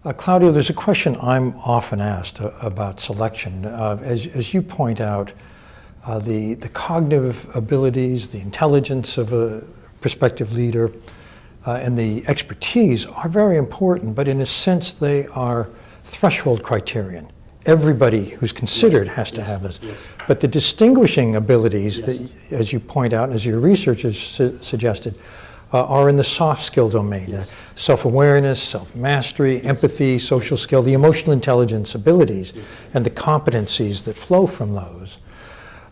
Claudio, there's a question I'm often asked about selection. As you point out, the cognitive abilities, the intelligence of a prospective leader, and the expertise are very important, but in a sense they are threshold criterion. Everybody who's considered has to have this. Yes. But the distinguishing abilities, that, as you point out, and as your research has suggested, are in the soft skill domain. Yes. Self-awareness, self-mastery, empathy, social skill, the emotional intelligence abilities, and the competencies that flow from those.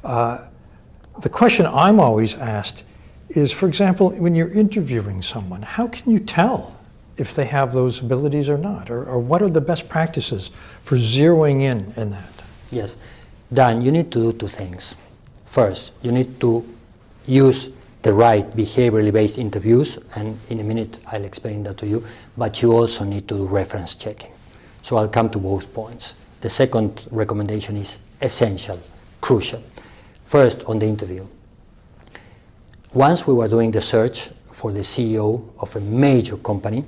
The question I'm always asked is, for example, when you're interviewing someone, how can you tell if they have those abilities or not? Or what are the best practices for zeroing in that? Yes. Dan, you need to do two things. First, you need to use the right behaviorally based interviews, and in a minute I'll explain that to you, but you also need to do reference checking. So I'll come to both points. The second recommendation is essential, crucial. First, on the interview. Once we were doing the search for the CEO of a major company,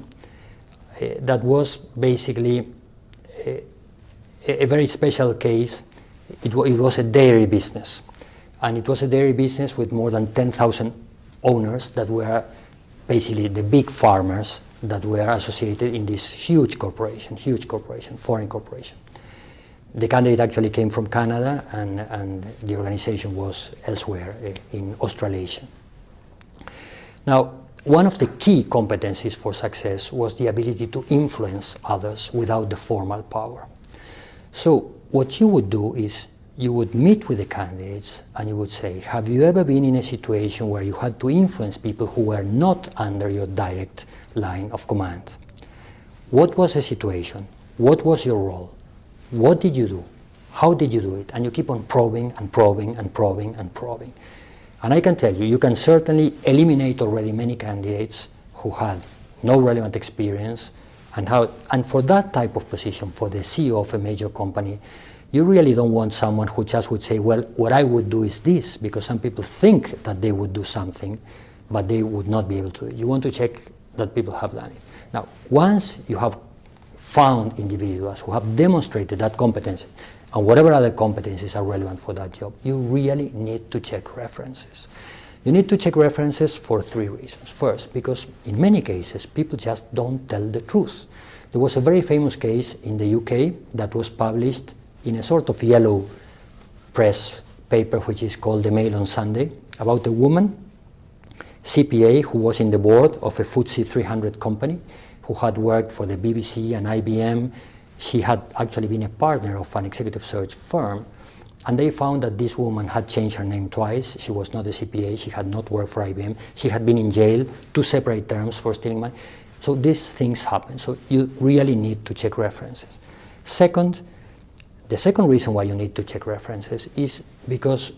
that was basically a very special case. It was a dairy business. And it was a dairy business with more than 10,000 owners that were basically the big farmers that were associated in this huge corporation, foreign corporation. The candidate actually came from Canada, and the organization was elsewhere in Australasia. Now, one of the key competencies for success was the ability to influence others without the formal power. So what you would do is you would meet with the candidates and you would say, have you ever been in a situation where you had to influence people who were not under your direct line of command? What was the situation? What was your role? What did you do? How did you do it? And you keep on probing and probing and probing and probing. And I can tell you, you can certainly eliminate already many candidates who had no relevant experience, and for that type of position, for the CEO of a major company, you really don't want someone who just would say, well, what I would do is this, because some people think that they would do something, but they would not be able to do it. You want to check that people have done it. Now, once you have found individuals who have demonstrated that competency, and whatever other competencies are relevant for that job, you really need to check references. You need to check references for three reasons. First, because in many cases, people just don't tell the truth. There was a very famous case in the UK that was published in a sort of yellow press paper, which is called The Mail on Sunday, about a woman, CPA, who was in the board of a FTSE 300 company, who had worked for the BBC and IBM. She had actually been a partner of an executive search firm, and they found that this woman had changed her name twice. She was not a CPA, she had not worked for IBM, she had been in jail, 2 separate terms for stealing money. So these things happen, so you really need to check references. Second, the second reason why you need to check references is because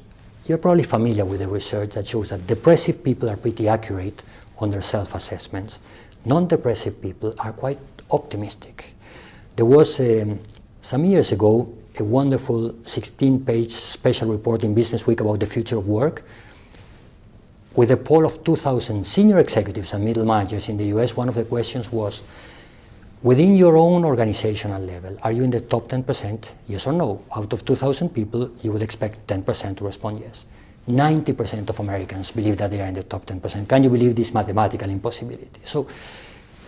you're probably familiar with the research that shows that depressive people are pretty accurate on their self-assessments. Non-depressive people are quite optimistic. There was, some years ago, a wonderful 16-page special report in Business Week about the future of work. With a poll of 2,000 senior executives and middle managers in the US, one of the questions was, within your own organizational level, are you in the top 10%, yes or no? Out of 2,000 people, you would expect 10% to respond yes. 90% of Americans believe that they are in the top 10%. Can you believe this mathematical impossibility? So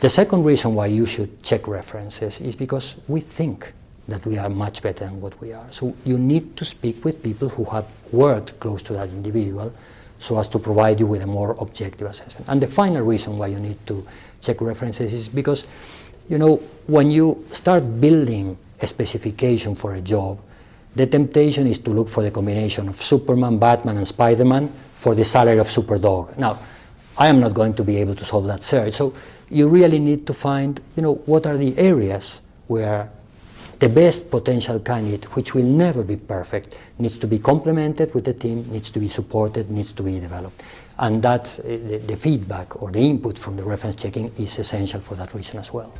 the second reason why you should check references is because we think that we are much better than what we are. So you need to speak with people who have worked close to that individual so as to provide you with a more objective assessment. And the final reason why you need to check references is because, you know, when you start building a specification for a job, the temptation is to look for the combination of Superman, Batman, and Spider-Man for the salary of Superdog. Now, I am not going to be able to solve that search, so you really need to find, you know, what are the areas where the best potential candidate, which will never be perfect, needs to be complemented with the team, needs to be supported, needs to be developed. And that's the feedback or the input from the reference checking is essential for that reason as well.